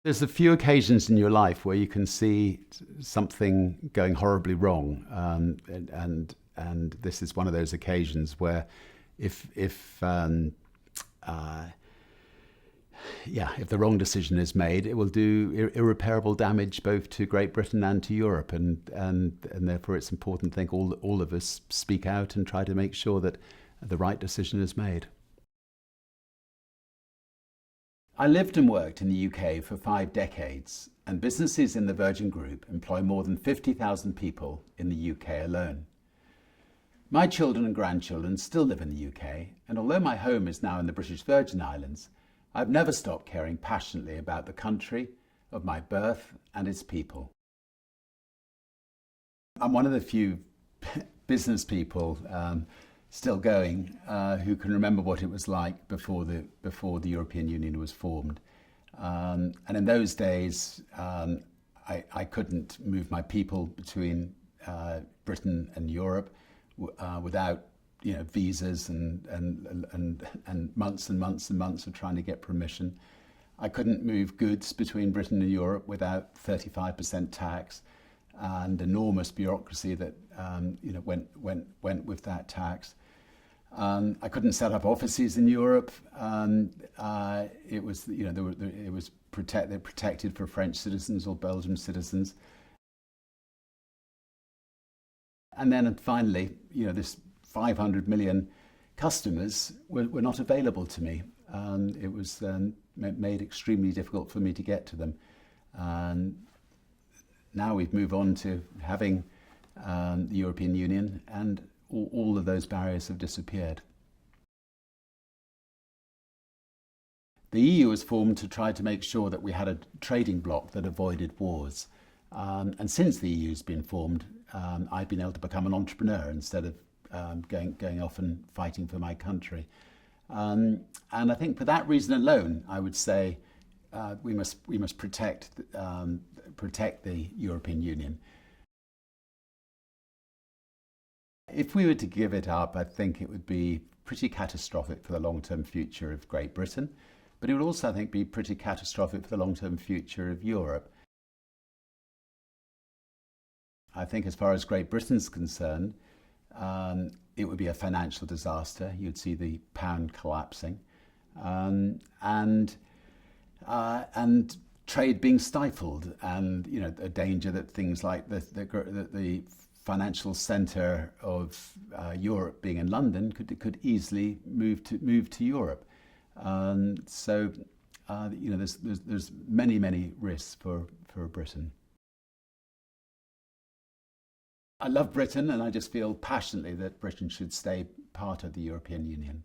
There's a few occasions in your life where you can see something going horribly wrong, and this is one of those occasions where, if if the wrong decision is made, it will do irreparable damage both to Great Britain and to Europe, and therefore it's important to think all of us speak out and try to make sure that the right decision is made. I lived and worked in the UK for 5 decades, and businesses in the Virgin Group employ more than 50,000 people in the UK alone. My children and grandchildren still live in the UK, and although my home is now in the British Virgin Islands, I've never stopped caring passionately about the country of my birth and its people. I'm one of the few business people still going, who can remember what it was like before the European Union was formed. And in those days, I couldn't move my people between Britain and Europe without visas and months and months and months of trying to get permission. I couldn't move goods between Britain and Europe without 35% tax and enormous bureaucracy that went with that tax. I couldn't set up offices in Europe. It was protected for French citizens or Belgian citizens. And then finally, this 500 million customers were not available to me. It was made extremely difficult for me to get to them. And now we've moved on to having the European Union, and all of those barriers have disappeared. The EU was formed to try to make sure that we had a trading bloc that avoided wars. And since the EU's been formed, I've been able to become an entrepreneur instead of going off and fighting for my country. And I think for that reason alone, I would say we must protect the European Union. If we were to give it up, I think it would be pretty catastrophic for the long-term future of Great Britain, but it would also, I think, be pretty catastrophic for the long-term future of Europe. I think as far as Great Britain's concerned, it would be a financial disaster. You'd see the pound collapsing, and trade being stifled, and a danger that things like the financial centre of Europe being in London could easily move to Europe. So there's many risks for Britain. I love Britain, and I just feel passionately that Britain should stay part of the European Union.